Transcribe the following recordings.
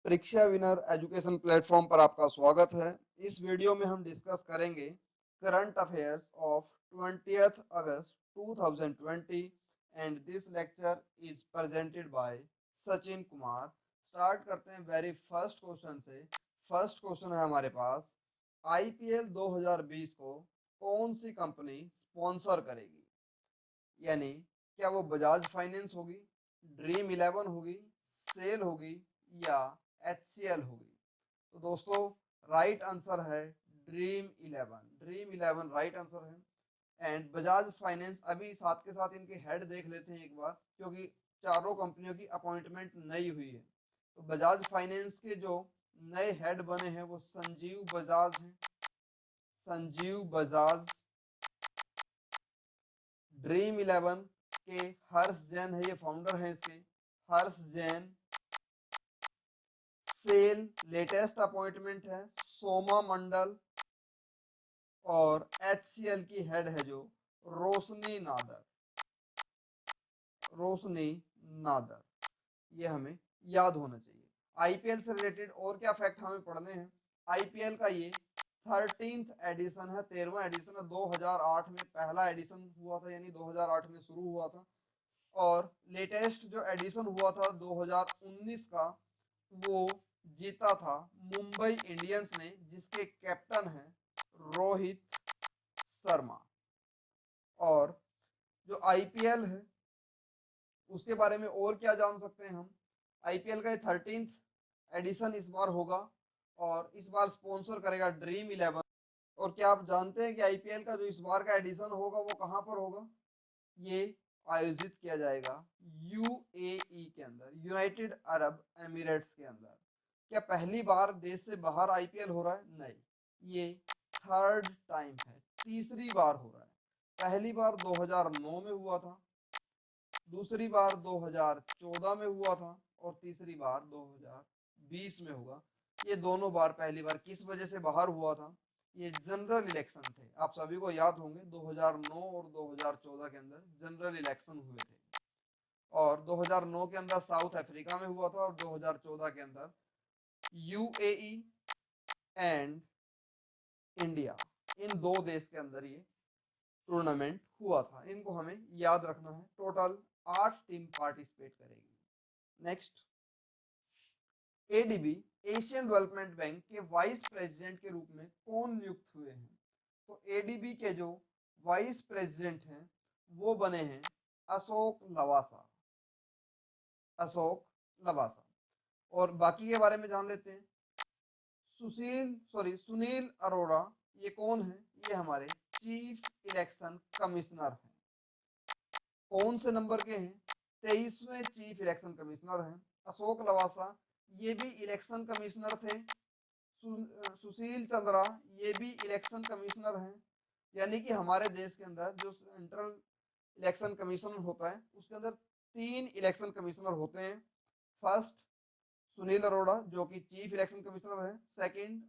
परीक्षा winner education platform पर आपका स्वागत है। इस वीडियो में हम डिस्कस करेंगे current affairs of 20th August 2020 and this lecture is presented by Sachin Kumar. Start करते हैं वेरी फर्स्ट क्वेश्चन से। फर्स्ट क्वेश्चन है हमारे पास, आईपीएल 2020 को कौन सी कंपनी स्पॉन्सर करेगी? यानी क्या वो बजाज फाइनेंस होगी, ड्रीम 11 होगी, सेल होगी या एचसीएल होगी? तो दोस्तों राइट आंसर है ड्रीम 11। ड्रीम 11 राइट आंसर है। एंड बजाज फाइनेंस, अभी साथ के साथ इनके हेड देख लेते हैं एक बार, क्योंकि चारों कंपनियों की अपॉइंटमेंट नई हुई है। तो बजाज फाइनेंस के जो नए हेड बने हैं वो संजीव बजाज हैं। संजीव बजाज। ड्रीम 11 के हर्ष जैन है, ये फाउंडर हैं इसके, हर्ष जैन। सेल लेटेस्ट अपॉइंटमेंट है सोमा मंडल। और एचसीएल की हेड है जो रोशनी नादर। रोशनी नादर, ये हमें याद होना चाहिए। आईपीएल से रिलेटेड और क्या फैक्ट हमें पढ़ने हैं? आईपीएल का ये 13th एडिशन है, 13वां एडिशन है। 2008 में पहला एडिशन हुआ था, यानी 2008 में शुरू हुआ था। और लेटेस्ट जो एडिशन हुआ था 2019 का, वो जीता था मुंबई इंडियंस ने, जिसके कैप्टन हैं रोहित शर्मा। और जो आईपीएल है उसके बारे में और क्या जान सकते हैं हम? आईपीएल का 13th एडिशन इस बार होगा और इस बार स्पॉन्सर करेगा ड्रीम 11। और क्या आप जानते हैं कि आईपीएल का जो इस बार का एडिशन होगा वो कहां पर होगा? ये आयोजित किया जाएगा यूएई के अंदर, यूनाइटेड अरब एमिरेट्स के अंदर। क्या पहली बार देश से बाहर आईपीएल हो रहा है? नहीं, ये थर्ड टाइम है, तीसरी बार हो रहा है। पहली बार 2009 में हुआ था, दूसरी बार 2014 में हुआ था और तीसरी बार 2020 में होगा। ये दोनों बार पहली बार किस वजह से बाहर हुआ था? ये जनरल इलेक्शन थे। आप सभी को याद होंगे 2009 और 2014 के अंदर जनरल इलेक्शन हुए थे। और 2009 के अंदर साउथ अफ्रीका में हुआ था और 2014 के अंदर यूएई एंड इंडिया, इन दो देश के अंदर ये टूर्नामेंट हुआ था। इनको हमें याद रखना है। टोटल 8 टीम पार्टिसिपेट करेगी। Next, ADB Asian development bank के वाइस प्रेसिडेंट के रूप में कौन नियुक्त हुए हैं? तो एडीबी के जो वाइस प्रेसिडेंट हैं वो बने हैं अशोक लवासा। अशोक लवासा। और बाकी के बारे में जान लेते हैं। सुनील अरोड़ा, ये कौन है? ये हमारे चीफ इलेक्शन कमिश्नर हैं। कौन से नंबर के हैं? 23वें चीफ इलेक्शन कमिश्नर हैं। अशोक लवासा ये भी इलेक्शन कमिश्नर थे। सुशील चंद्रा ये भी इलेक्शन कमिश्नर हैं। यानी कि हमारे देश के अंदर जो सेंट्रल इलेक्शन कमीशन होता है उसके अंदर 3 इलेक्शन कमिश्नर होते हैं। फर्स्ट सुनील अरोड़ा जो कि चीफ इलेक्शन कमिश्नर है, सेकंड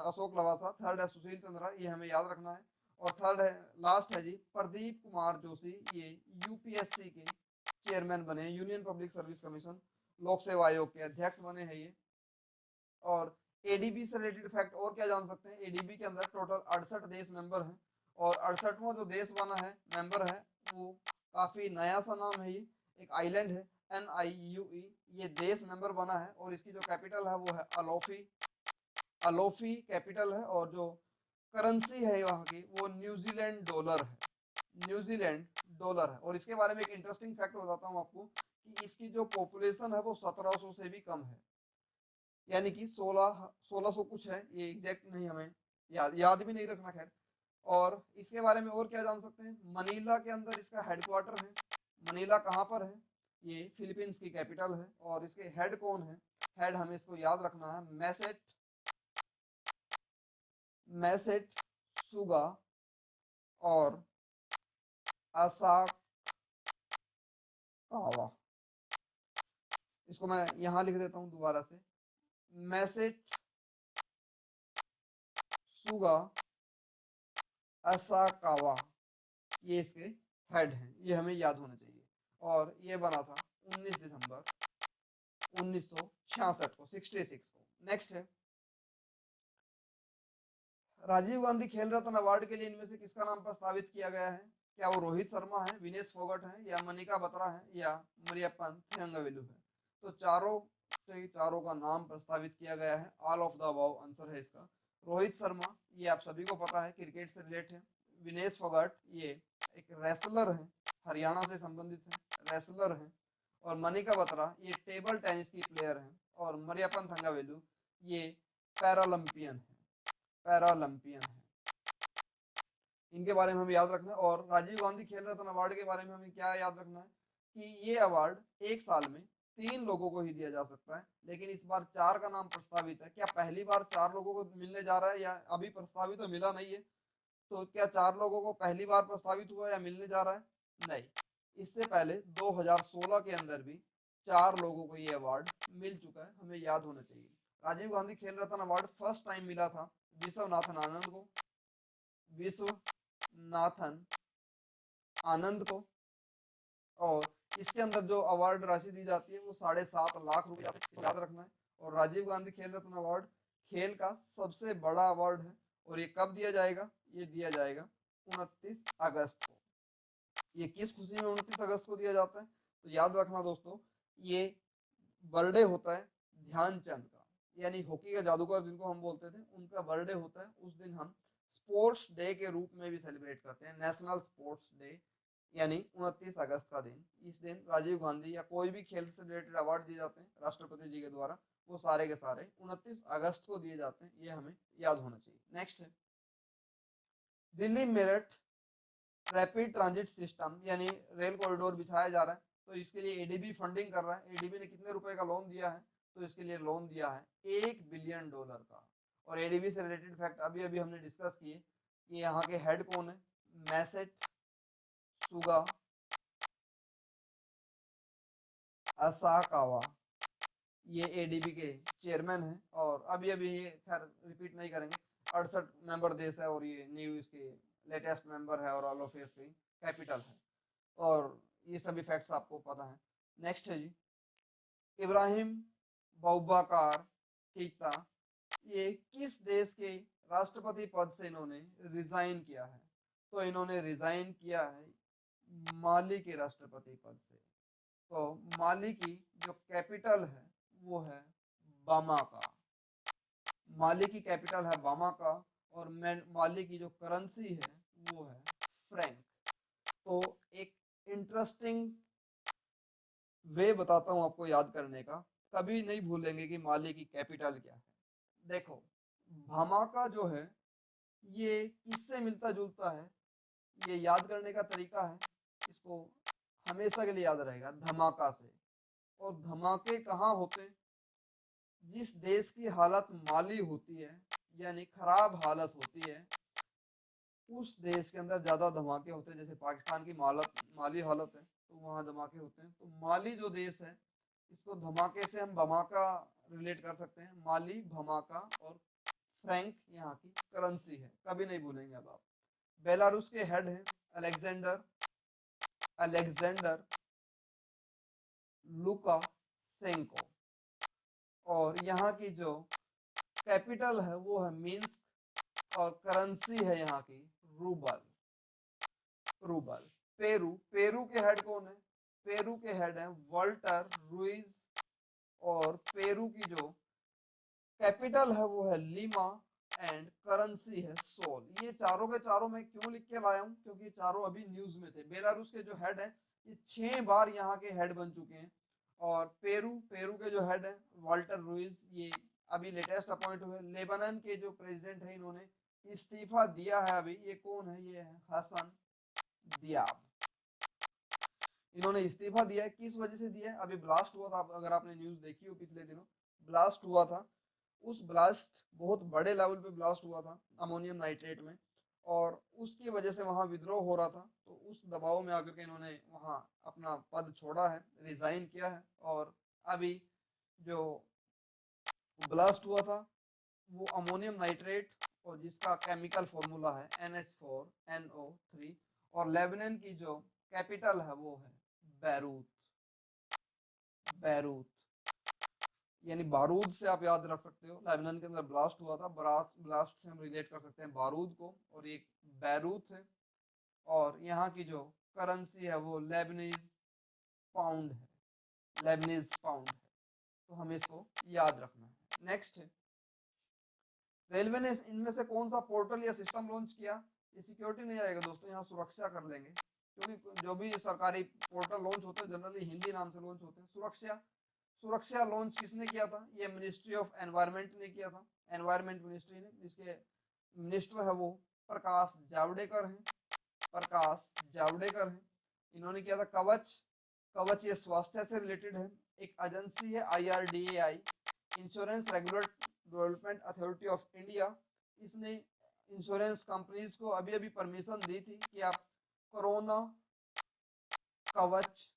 अशोक लवासा, थर्ड है सुशील चंद्रा, ये हमें याद रखना है। और थर्ड है, लास्ट है जी प्रदीप कुमार जोशी, ये यूपीएससी के चेयरमैन बने हैं, यूनियन पब्लिक सर्विस कमीशन, लोक सेवा आयोग के अध्यक्ष बने हैं ये। और एडीबी से रिलेटेड फैक्ट और क्या जान सकते हैं? एडीबी के अंदर टोटल 68 देश मेंबर हैं और 68वां जो देश बना है, मेंबर है, वो काफी नया सा नाम है। ये एक आइलैंड है, NIUE, ये देश मेंबर बना है और इसकी जो कैपिटल है वो है अलोफी। अलोफी कैपिटल है और जो करेंसी है वहाँ की वो न्यूजीलैंड डॉलर है। न्यूजीलैंड डॉलर है। और इसके बारे में एक इंटरेस्टिंग फैक्ट बताता हूँ आपको कि इसकी जो पॉपुलेशन है वो 1700 से भी कम है, यानी कि 1600 कुछ है, ये एग्जैक्ट नहीं हमें याद भी नहीं रखना। खैर, और इसके बारे में और क्या जान सकते हैं? मनीला के अंदर इसका हेडक्वार्टर है। मनीला कहाँ पर है? ये फिलीपींस की कैपिटल है। और इसके हेड कौन है? हेड हमें इसको याद रखना है मैसेट मैसेट सुगा और असाकावा। इसको मैं यहां लिख देता हूं दोबारा से, मैसेट सुगा असाकावा, ये इसके हेड हैं। ये हमें याद होना चाहिए। और ये बना था 19 1966 को, 66 को। नेक्स्ट है राजीव गांधी खेल रत्न अवार्ड के लिए इनमें से किसका नाम प्रस्तावित किया गया है? क्या वो रोहित शर्मा है, विनेश फोगट है, या मनिका बत्रा है, या मरियप्पन थिरंगवेलु है? तो चारों का नाम प्रस्तावित किया गया है। All of the above answer है इसका। रोहित शर्मा ये आप सभी को पता है, क्रिकेट से रिलेटेड है। विनेश फोगट ये एक रेसलर है, हरियाणा से संबंधित है, रेसलर है। और मनिका बत्रा ये टेबल टेनिस की प्लेयर है। और मरियप्पन थिरंगवेलु ये पैरालंपियन है, पैरालंपियन है। इनके बारे में हमें याद रखना है। और राजीव गांधी खेल रत्न अवार्ड के बारे में हमें क्या याद रखना है कि ये अवार्ड एक साल में 3 लोगों को ही दिया जा सकता है, लेकिन इस बार 4 का नाम प्रस्तावित है। क्या पहली बार 4 लोगों को मिलने जा रहा है, या अभी प्रस्तावित तो मिला नहीं है? तो क्या 4 लोगों को पहली बार प्रस्तावित हुआ या मिलने जा रहा है? नहीं, इससे पहले 2016 के अंदर भी 4 लोगों को ये अवार्ड मिल चुका है, हमें याद होना चाहिए। राजीव गांधी खेल रत्न अवार्ड फर्स्ट टाइम मिला था विश्वनाथन आनंद को, विश्वनाथन आनंद को। और इसके अंदर जो अवार्ड राशि दी जाती है वो 7.5 लाख रुपए, याद रखना है। और राजीव गांधी खेल रत्न अवार्ड खेल का सबसे बड़ा अवार्ड है। और ये कब दिया जाएगा? ये दिया जाएगा 29 अगस्त को। ये किस खुशी में 29 अगस्त को दिया जाता है? तो याद रखना दोस्तों, ये बर्थडे होता है ध्यानचंद का, यानी हॉकी का जादूगर जिनको हम बोलते थे, उनका बर्थडे होता है। उस दिन हम स्पोर्ट्स डे के रूप में भी सेलिब्रेट करते हैं, नेशनल स्पोर्ट्स डे, यानी 29 अगस्त का दिन। इस दिन राजीव गांधी या कोई भी खेल से रिलेटेड अवार्ड दिए जाते हैं राष्ट्रपति जी के द्वारा, वो सारे के सारे 29 अगस्त को दिए जाते हैं। ये हमें याद होना चाहिए। नेक्स्ट है Delhi Meerut rapid transit system, यानी रेल कॉरिडोर बिछाया जा रहा है। तो इसके लिए एडीबी फंडिंग कर रहा है। एडीबी ने कितने रुपए का लोन दिया है? तो इसके लिए लोन दिया है $1 बिलियन का। और एडीबी से रिलेटेड फैक्ट अभी अभी हमने डिस्कस किए कि यहाँ के हेड कौन है? मैसेट सुगा असाकावा, ये एडीबी के चेयरमैन है। और अभी अभी ये खैर रिपीट नहीं करेंगे, 68 मेंबर देश है और ये न्यू इसके लेटेस्ट मेंबर है और ऑल ऑफ की कैपिटल है। और ये सभी फैक्ट्स आपको पता है। नेक्स्ट है जी इब्राहिम बौबाकार कीता, ये किस देश के राष्ट्रपति पद से इन्होंने रिजाइन किया है? तो इन्होंने रिजाइन किया है माली के राष्ट्रपति पद से। तो माली की जो कैपिटल है वो है बामाका। माली की कैपिटल है बामाका। और माली की जो करेंसी है वो है फ्रैंक। तो एक इंटरेस्टिंग वे बताता हूं आपको याद करने का, कभी नहीं भूलेंगे कि माली की कैपिटल क्या है। देखो, बामाका जो है ये किससे मिलता जुलता है? ये याद करने का तरीका है, इसको हमेशा के लिए याद रहेगा, धमाका से। और धमाके कहाँ होते? जिस देश की हालत माली होती है, यानी खराब हालत होती है, उस देश के अंदर ज्यादा धमाके होते हैं। जैसे पाकिस्तान की माली हालत है तो वहां धमाके होते हैं। तो माली जो देश है, इसको धमाके से हम बमाका रिलेट कर सकते हैं। माली, भमाका और फ्रैंक यहाँ की करेंसी है, कभी नहीं भूलेंगे अब आप। बेलारूस के हेड है अलेक्जेंडर लुकाशेंको। और यहाँ की जो कैपिटल है वो है मिन्स्क। और करेंसी है यहाँ की रूबल। पेरू के हेड कौन है? पेरू के हेड है वाल्टर रुइज। और पेरू की जो कैपिटल है वो है लीमा एंड करेंसी है सोल। ये चारों के चारों मैं क्यों लिख के लाया हूँ? क्योंकि चारों अभी न्यूज में थे। बेलारूस के जो हेड है ये 6 बार यहाँ के हेड बन चुके हैं। और पेरू के जो हेड है वाल्टर रुइज, ये अभी लेटेस्ट अपॉइंट हुए। लेबनान के जो प्रेसिडेंट है इन्होंने इस्तीफा दिया है अभी, ये कौन है? ये है हसन दियाब। इन्होंने इस्तीफा दिया है, किस वजह से दिया है? अभी ब्लास्ट हुआ था, अगर आपने न्यूज देखी हो पिछले दिनों, ब्लास्ट हुआ था। उस ब्लास्ट बहुत बड़े लेवल पे ब्लास्ट हुआ था अमोनियम नाइट्रेट में, और उसकी वजह से वहां विद्रोह हो रहा था। तो उस दबाव में आकर के इन्होंने वहां अपना पद छोड़ा है, रिजाइन किया है। और अभी जो ब्लास्ट हुआ था वो अमोनियम नाइट्रेट, और जिसका केमिकल फॉर्मूला है NH4NO3। और लेबनान की जो कैपिटल है वो है बैरूत। यानी बारूद से आप याद रख सकते हो, लेबनान के अंदर ब्लास्ट हुआ था, ब्लास्ट से हम रिलेट कर सकते हैं बारूद को, और ये बैरूत है, और यहाँ की जो करेंसी है वो लेबनीज पाउंड है, लेबनीज पाउंड है, तो हमें इसको याद रखना है। नेक्स्ट है, रेलवे ने इनमें से कौन सा पोर्टल या सिस्टम लॉन्च किया? ये सिक्योरिटी नहीं आएगा दोस्तों, यहाँ सुरक्षा कर लेंगे, क्योंकि जो भी सरकारी पोर्टल लॉन्च होते हैं जनरली हिंदी नाम से लॉन्च होते हैं। सुरक्षा, सुरक्षा लॉन्च किसने किया था? ये मिनिस्ट्री ऑफ एनवायरमेंट ने किया था, एनवायरमेंट मिनिस्ट्री ने, जिसके मिनिस्टर है वो प्रकाश जावड़ेकर हैं, प्रकाश जावड़ेकर हैं, इन्होंने किया था। कवच, कवच ये स्वास्थ्य से रिलेटेड है, एक एजेंसी है IRDAI, insurance development authority of India, इसने इंश्योरेंस कंपनीज को अभी अभी परमिशन दी थी कि आप कोरोना कवच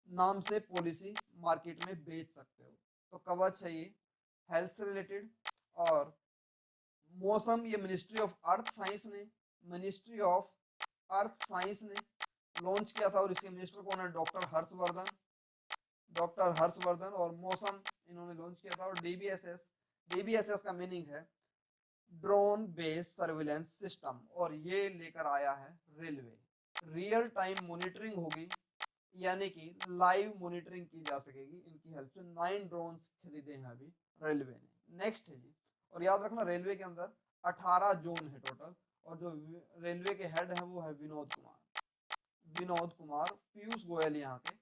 नाम से पॉलिसी मार्केट में बेच सकते हो। तो कवच है ये हेल्थ से रिलेटेड। और मौसम, ये मिनिस्ट्री ऑफ अर्थ साइंस ने, मिनिस्ट्री ऑफ अर्थ साइंस ने लॉन्च किया था, और इसके मिनिस्टर कौन है? Doctor Harshvardhan, doctor Harshvardhan. और मौसम इन्होंने लॉन्च किया था। और DBSS, DBSS का मीनिंग है ड्रोन बेस्ड सर्विलेंस सिस्टम, और ये लेकर आया है रेलवे। रियल टाइम मॉनिटरिंग होगी, यानी कि लाइव मॉनिटरिंग की जा सकेगी इनकी हेल्प से। 9 ड्रोन्स खरीदे हैं अभी रेलवे ने। नेक्स्ट है जी, और याद रखना रेलवे के अंदर 18 जोन है टोटल, और जो रेलवे के हेड है वो है विनोद कुमार, विनोद कुमार। पीयूष गोयल यहाँ के,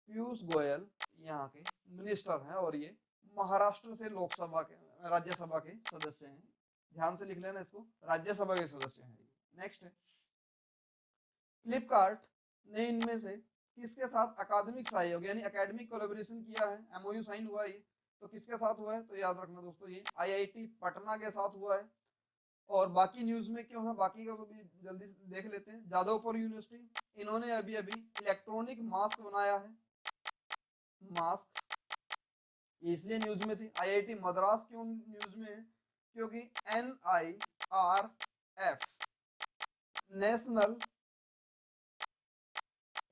पीयूष गोयल यहाँ के मिनिस्टर हैं, और ये महाराष्ट्र से लोकसभा के, राज्यसभा के सदस्य हैं। ध्यान से लिख लेना इसको, राज्यसभा के सदस्य हैं। नेक्स्ट है, फ्लिपकार्ट ने इनमें से किसके साथ अकादमिक सहयोग यानी एकेडमिक कोलैबोरेशन किया है? MOU साइन हुआ है ये, तो किसके साथ हुआ है? तो याद रखना दोस्तों, ये IIT पटना के साथ हुआ है। और बाकी न्यूज में क्यों है, बाकी का तो भी जल्दी से देख लेते हैं। जादवपुर यूनिवर्सिटी, इन्होंने अभी अभी इलेक्ट्रॉनिक मास्क बनाया है, मास्क, इसलिए न्यूज में थी। IIT मद्रास क्यों न्यूज में है? क्योंकि NIRF नेशनल,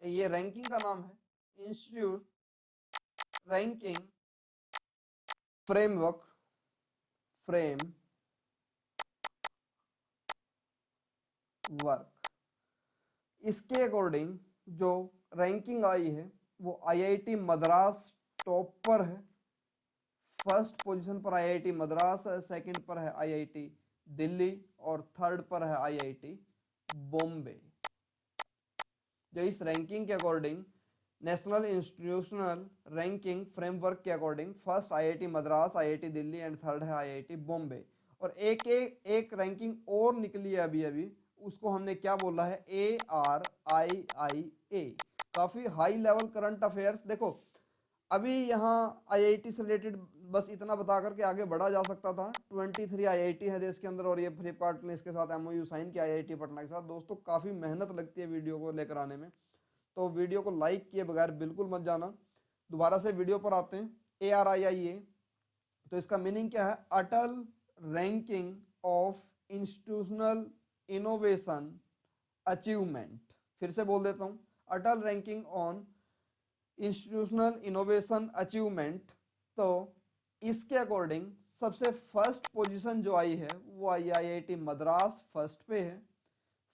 ये रैंकिंग का नाम है, इंस्टीट्यूट रैंकिंग फ्रेमवर्क, इसके अकॉर्डिंग जो रैंकिंग आई है वो IIT मद्रास टॉप पर है, फर्स्ट पोजीशन पर IIT मद्रास है, सेकंड पर है IIT दिल्ली, और थर्ड पर है IIT बॉम्बे। जो इस रैंकिंग के according, national institutional ranking framework के according, first IIT Madras, IIT Delhi and third है IIT बॉम्बे। और एक रैंकिंग और निकली है अभी अभी, उसको हमने क्या बोला है? ARIIA, काफी हाई लेवल करंट अफेयर्स। देखो अभी यहाँ IIT से रिलेटेड बस इतना बता करके आगे बढ़ा जा सकता था। 23 IIT है देश के अंदर, और ये फ्लिपकार्ट ने इसके साथ MOU साइन किया IIT पटना के साथ। दोस्तों काफ़ी मेहनत लगती है वीडियो को लेकर आने में, तो वीडियो को लाइक किए बगैर बिल्कुल मत जाना। दोबारा से वीडियो पर आते हैं। ARIIA, तो इसका मीनिंग क्या है? Atal ranking of institutional innovation achievement. फिर से बोल देता हूँ, Atal ranking on institutional innovation achievement. तो इसके अकॉर्डिंग सबसे फर्स्ट पोजीशन जो आई है वो आई IIT मद्रास फर्स्ट पे है,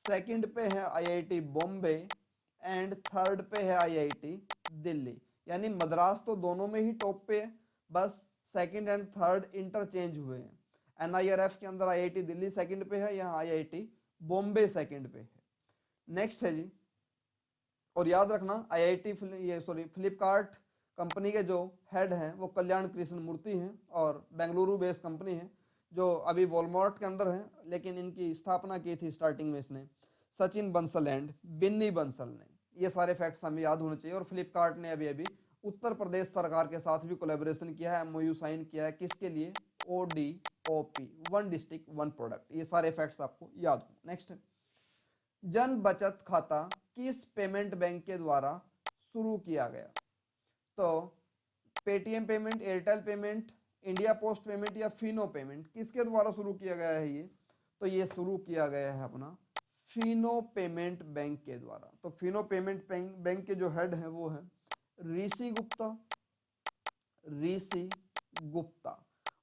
सेकंड पे है IIT बॉम्बे, एंड थर्ड पे है IIT दिल्ली। यानी मद्रास तो दोनों में ही टॉप पे है, बस सेकंड एंड थर्ड इंटरचेंज हुए हैं। NIRF के अंदर IIT दिल्ली सेकंड पे है, यहाँ IIT बॉम्बे सेकंड पे है। नेक्स्ट है जी, और याद रखना फ्लिपकार्ट कंपनी के जो हेड हैं वो कल्याण कृष्ण मूर्ति हैं, और बेंगलुरु बेस्ड कंपनी है, जो अभी वॉलमार्ट के अंदर है, लेकिन इनकी स्थापना की थी स्टार्टिंग में इसने सचिन बंसल एंड बिन्नी बंसल ने। ये सारे फैक्ट्स हमें याद होने चाहिए। और फ्लिपकार्ट ने अभी अभी उत्तर प्रदेश सरकार के साथ भी कोलैबोरेशन किया है, MOU साइन किया है, किसके लिए? ODOP, one district one product. ये सारे फैक्ट्स आपको याद हो। नेक्स्ट, जन बचत खाता किस पेमेंट बैंक के द्वारा शुरू किया गया? तो Paytm payment, Airtel payment, India post payment या फिनो पेमेंट, किसके द्वारा शुरू किया गया है ये? तो ये शुरू किया गया है अपना फिनो पेमेंट बैंक के द्वारा। तो फिनो पेमेंट बैंक के जो हेड है वो है ऋषि गुप्ता, ऋषि गुप्ता।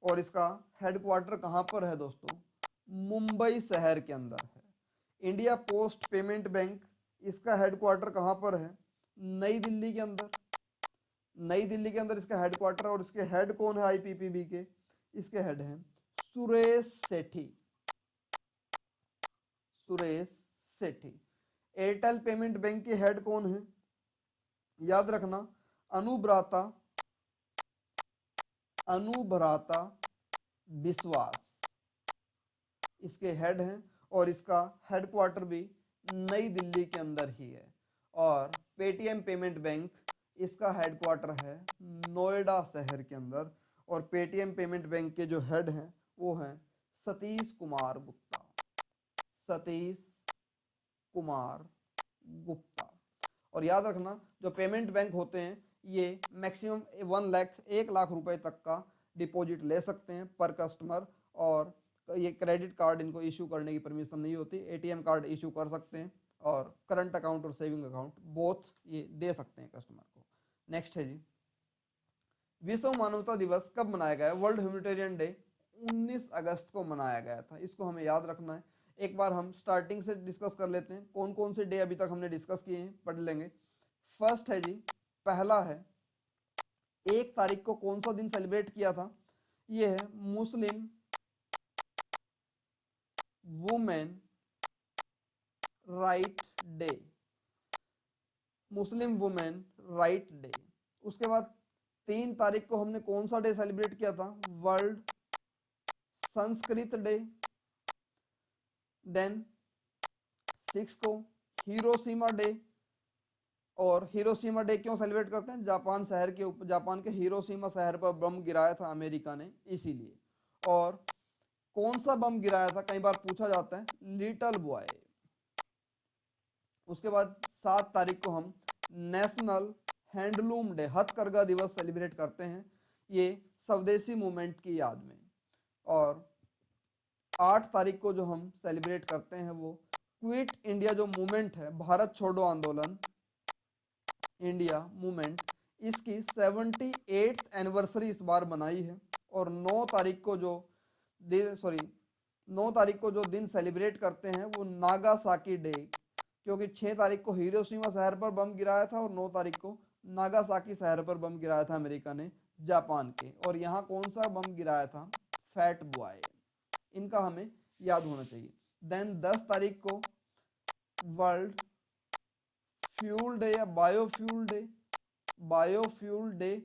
और इसका हेडक्वार्टर कहाँ पर है दोस्तों? मुंबई शहर के अंदर है। इंडिया पोस्ट पेमेंट बैंक, इसका हेडक्वार्टर कहाँ पर है? नई दिल्ली के अंदर। नई दिल्ली के अंदर इसका हेडक्वार्टर। और इसके हेड कौन है आईपीपीबी के? इसके हेड हैं सुरेश सेठी। सुरेश सेठी। एयरटेल पेमेंट बैंक के हेड कौन है? याद रखना, अनुब्राता विश्वास इसके हेड हैं। और इसका हेडक्वार्टर भी नई दिल्ली के अंदर ही है। और पेटीएम पेमेंट बैंक, इसका हेडक्वार्टर है नोएडा शहर के अंदर। और पेटीएम पेमेंट बैंक के जो हेड हैं वो हैं सतीश कुमार गुप्ता। सतीश कुमार गुप्ता। और याद रखना, जो पेमेंट बैंक होते हैं ये मैक्सिमम 1 लाख रुपए तक का डिपॉजिट ले सकते हैं पर कस्टमर। और ये क्रेडिट कार्ड इनको इशू करने की परमिशन नहीं होती। एटीएम कार्ड इशू कर सकते हैं और करंट अकाउंट और सेविंग अकाउंट बोथ ये दे सकते हैं कस्टमर को। नेक्स्ट है जी, विश्व मानवता दिवस कब मनाया गया? वर्ल्ड ह्यूमैनिटेरियन डे 19 अगस्त को मनाया गया था। इसको हमें याद रखना है। एक बार हम स्टार्टिंग से डिस्कस कर लेते हैं, कौन कौन से डे अभी तक हमने डिस्कस किए हैं पढ़ लेंगे। फर्स्ट है जी, पहला है 1 तारीख को कौन सा दिन सेलिब्रेट किया था? ये है Muslim women right day. Muslim women right day. उसके बाद 3 तारीख को हमने कौन सा डे सेलिब्रेट किया था? World Sanskrit day. देन 6 को हिरोशिमा डे। और हिरोशिमा डे क्यों सेलिब्रेट करते हैं? जापान के हिरोशिमा शहर पर बम गिराया था अमेरिका ने, इसीलिए। और कौन सा बम गिराया था कई बार पूछा जाता है? Little boy. उसके बाद 7 तारीख को हम नेशनल हैंडलूम डे, हथकरघा दिवस सेलिब्रेट करते हैं, ये स्वदेशी मूवमेंट की याद में। और 8 तारीख को जो हम सेलिब्रेट करते हैं वो क्विट इंडिया जो मूवमेंट है, भारत छोड़ो आंदोलन, इंडिया मूवमेंट, इसकी 78th एनिवर्सरी इस बार बनाई है। और 9 तारीख को जो 9 तारीख को जो दिन सेलिब्रेट करते हैं वो नागासाकी डे, क्योंकि 6 तारीख को हिरोशिमा शहर पर बम गिराया था और 9 तारीख को नागासाकी शहर पर बम गिराया था अमेरिका ने, जापान के। और यहाँ कौन सा बम गिराया था? Fat boy. इनका हमें याद होना चाहिए। देन 10 तारीख को वर्ल्ड फ्यूल डे या बायोफ्यूल डे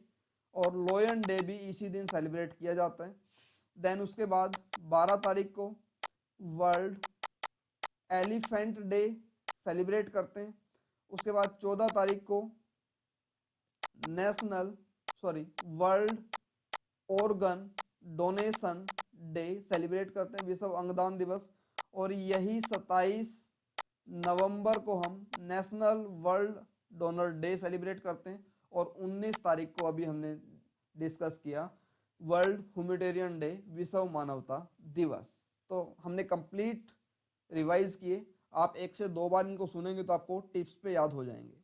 और लोयन डे भी इसी दिन सेलिब्रेट किया जाता है। देन उसके बाद 12 तारीख को वर्ल्ड एलिफेंट डे सेलिब्रेट करते हैं। उसके बाद 14 तारीख को world organ donation day celebrate करते हैं, विश्व अंगदान दिवस। और यही 27 नवंबर को हम national world donor day celebrate करते हैं। और 19 तारीख को अभी हमने डिस्कस किया वर्ल्ड ह्यूमैनिटेरियन डे, विश्व मानवता दिवस। तो हमने कंप्लीट रिवाइज किए। आप 1 से 2 बार इनको सुनेंगे तो आपको टिप्स पे याद हो जाएंगे।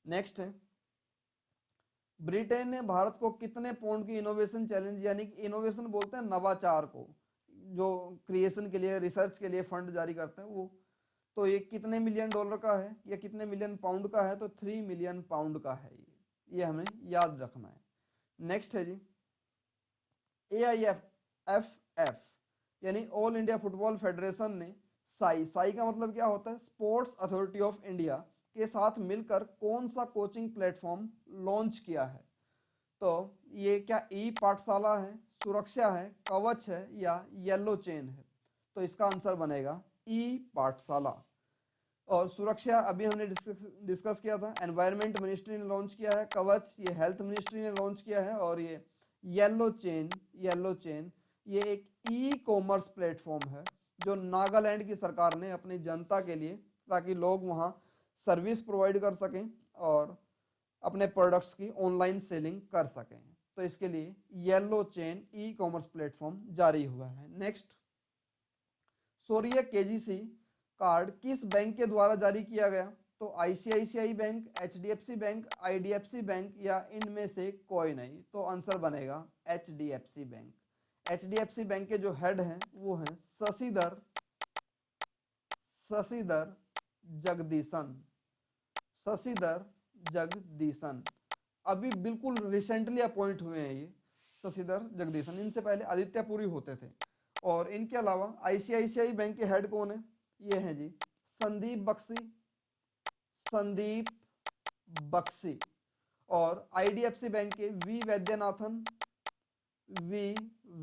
नेक्स्ट है, ब्रिटेन ने भारत को कितने पाउंड की इनोवेशन चैलेंज, यानी कि इनोवेशन बोलते हैं नवाचार को, जो क्रिएशन के लिए, रिसर्च के लिए फंड जारी करते हैं वो, तो ये कितने मिलियन डॉलर का है या कितने मिलियन पाउंड का है? तो 3 मिलियन पाउंड का है ये हमें याद रखना है। नेक्स्ट है जी, AIFF यानी ऑल इंडिया फुटबॉल फेडरेशन ने साई का मतलब क्या होता है? स्पोर्ट्स अथॉरिटी ऑफ इंडिया के साथ मिलकर कौन सा कोचिंग प्लेटफॉर्म लॉन्च किया है? तो ये क्या ई पाठशाला है, सुरक्षा है, कवच है या येलो चेन है? तो इसका आंसर बनेगा ई पाठशाला। और सुरक्षा अभी हमने डिस्कस किया था, एनवायरनमेंट मिनिस्ट्री ने लॉन्च किया है। कवच ये हेल्थ मिनिस्ट्री ने लॉन्च किया है। और ये येलो चेन ये एक ई कॉमर्स प्लेटफॉर्म है जो नागालैंड की सरकार ने अपनी जनता के लिए, ताकि लोग वहाँ सर्विस प्रोवाइड कर सकें और अपने प्रोडक्ट्स की ऑनलाइन सेलिंग कर सकें। तो इसके लिए yellow chain e commerce platform जारी हुआ है। नेक्स्ट, सौर्य केजीसी कार्ड किस बैंक के द्वारा जारी किया गया? तो ICICI bank, HDFC bank, IDFC bank या इनमें से कोई नहीं। तो आंसर बनेगा एचडीएफसी बैंक। एचडीएफसी बैंक के जो हेड हैं वो हैं शशिधर जगदीशन, शशिधर जगदीशन। अभी बिल्कुल रिसेंटली अपॉइंट हुए हैं ये शशिधर जगदीशन, इनसे पहले आदित्य पुरी होते थे। और इनके अलावा आईसीआईसीआई बैंक के हेड कौन है? ये हैं जी संदीप बख्शी। और आईडीएफसी बैंक के वी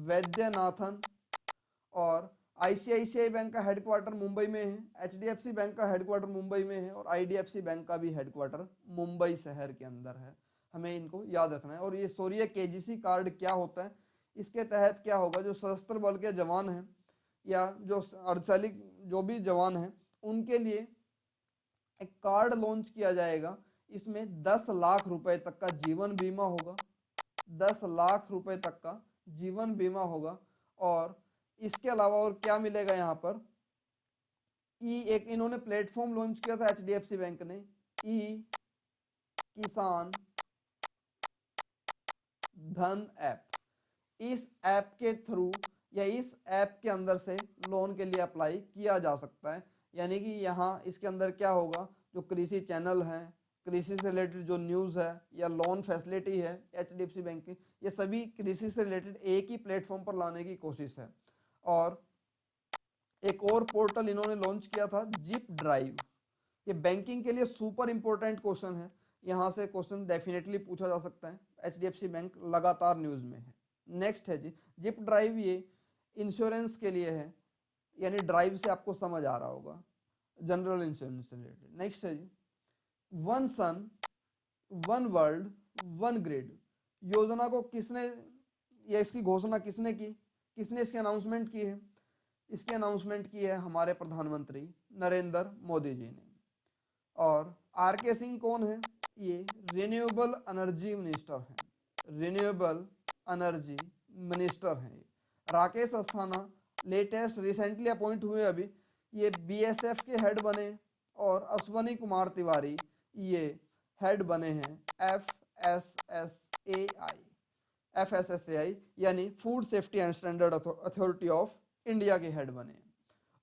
वैद्यनाथन। और आईसीआईसीआई बैंक का हेडक्वार्टर मुंबई में है, एचडीएफसी बैंक का हेडक्वार्टर मुंबई में है और आईडीएफसी बैंक का भी हेडक्वार्टर मुंबई शहर के अंदर है। हमें इनको याद रखना है। और ये शौर्य केजीसी कार्ड क्या होता है? इसके तहत क्या होगा, जो सशस्त्र बल के जवान हैं या जो अर्धसैनिक जो भी जवान हैं उनके लिए एक कार्ड लॉन्च किया जाएगा। इसमें 10 लाख रुपए तक का जीवन बीमा होगा, 10 लाख रुपए तक का जीवन बीमा होगा। और इसके अलावा और क्या मिलेगा यहाँ पर? एक इन्होंने प्लेटफॉर्म लॉन्च किया था एचडीएफसी बैंक ने, ई किसान धन ऐप। इस ऐप के थ्रू या इस ऐप के अंदर से लोन के लिए अप्लाई किया जा सकता है। यानी कि यहाँ इसके अंदर क्या होगा, जो कृषि चैनल है, कृषि से रिलेटेड जो न्यूज़ है या लोन फैसिलिटी है एचडीएफसी बैंक की, ये सभी कृषि से रिलेटेड एक ही प्लेटफॉर्म पर लाने की कोशिश है। और एक और पोर्टल इन्होंने लॉन्च किया था जिप ड्राइव। ये बैंकिंग के लिए सुपर इंपॉर्टेंट क्वेश्चन है, यहाँ से क्वेश्चन डेफिनेटली पूछा जा सकता है। एचडीएफसी बैंक लगातार न्यूज़ में है। नेक्स्ट है जी जिप ड्राइव, ये इंश्योरेंस के लिए है, यानी ड्राइव से आपको समझ आ रहा होगा, जनरल इंश्योरेंस से रिलेटेड। नेक्स्ट है जी one sun one world one grid योजना को किसने, या इसकी घोषणा किसने की, किसने इसकी अनाउंसमेंट की है? इसकी अनाउंसमेंट की है हमारे प्रधानमंत्री नरेंद्र मोदी जी ने। और आर के सिंह कौन है? ये रिन्यूएबल एनर्जी मिनिस्टर हैं, रिन्यूएबल एनर्जी मिनिस्टर हैं। Rakesh Asthana latest recently appoint हुए अभी, ये बीएसएफ के हेड बने। और अश्वनी कुमार तिवारी ये हेड बने हैं एफएसएसएआई यानी food safety and standard authority of India के हेड बने।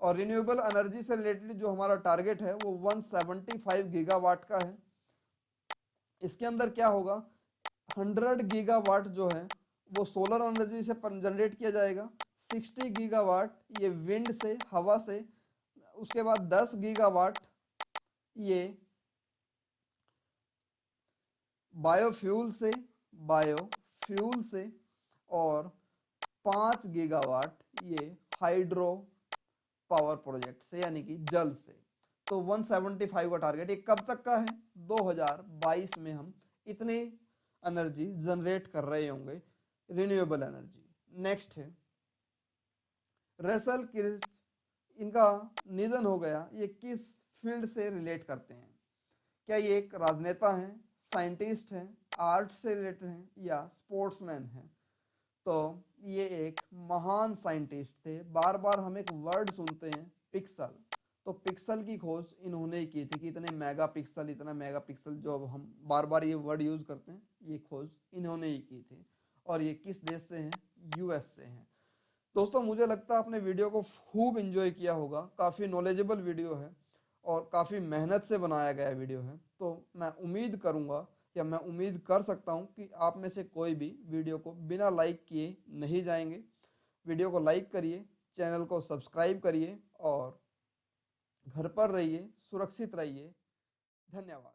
और रिन्यूएबल एनर्जी से रिलेटेड जो हमारा टारगेट है वो 175 गीगावाट का है। इसके अंदर क्या होगा, 100 गीगावाट जो है वो सोलर एनर्जी से जनरेट किया जाएगा, 60 गीगावाट ये विंड से, हवा से, उसके बाद 10 गीगावाट ये बायोफ्यूल से और 5 गीगावाट ये हाइड्रो पावर प्रोजेक्ट से यानी कि जल से। तो 175 का टारगेट, ये कब तक का है? 2022 में हम इतनी एनर्जी जनरेट कर रहे होंगे, रिन्यूएबल एनर्जी। नेक्स्ट है रसल किर्च, इनका निधन हो गया। ये किस फील्ड से रिलेट करते हैं? क्या ये एक राजनेता हैं, साइंटिस्ट हैं, आर्ट से रिलेटेड हैं या स्पोर्ट्समैन हैं? तो ये एक महान साइंटिस्ट थे। बार बार हम एक वर्ड सुनते हैं पिक्सल, तो पिक्सल की खोज इन्होंने ही की थी कि इतने मेगापिक्सल, इतना मेगापिक्सल जो अब हम बार बार ये वर्ड यूज करते हैं, ये खोज इन्होंने ही की थी। और ये किस देश से हैं? यूएस से हैं। दोस्तों मुझे लगता है आपने वीडियो को खूब एंजॉय किया होगा, काफ़ी नॉलेजेबल वीडियो है और काफ़ी मेहनत से बनाया गया वीडियो है। तो मैं उम्मीद करूँगा या मैं उम्मीद कर सकता हूँ कि आप में से कोई भी वीडियो को बिना लाइक किए नहीं जाएंगे। वीडियो को लाइक करिए, चैनल को सब्सक्राइब करिए और घर पर रहिए, सुरक्षित रहिए। धन्यवाद।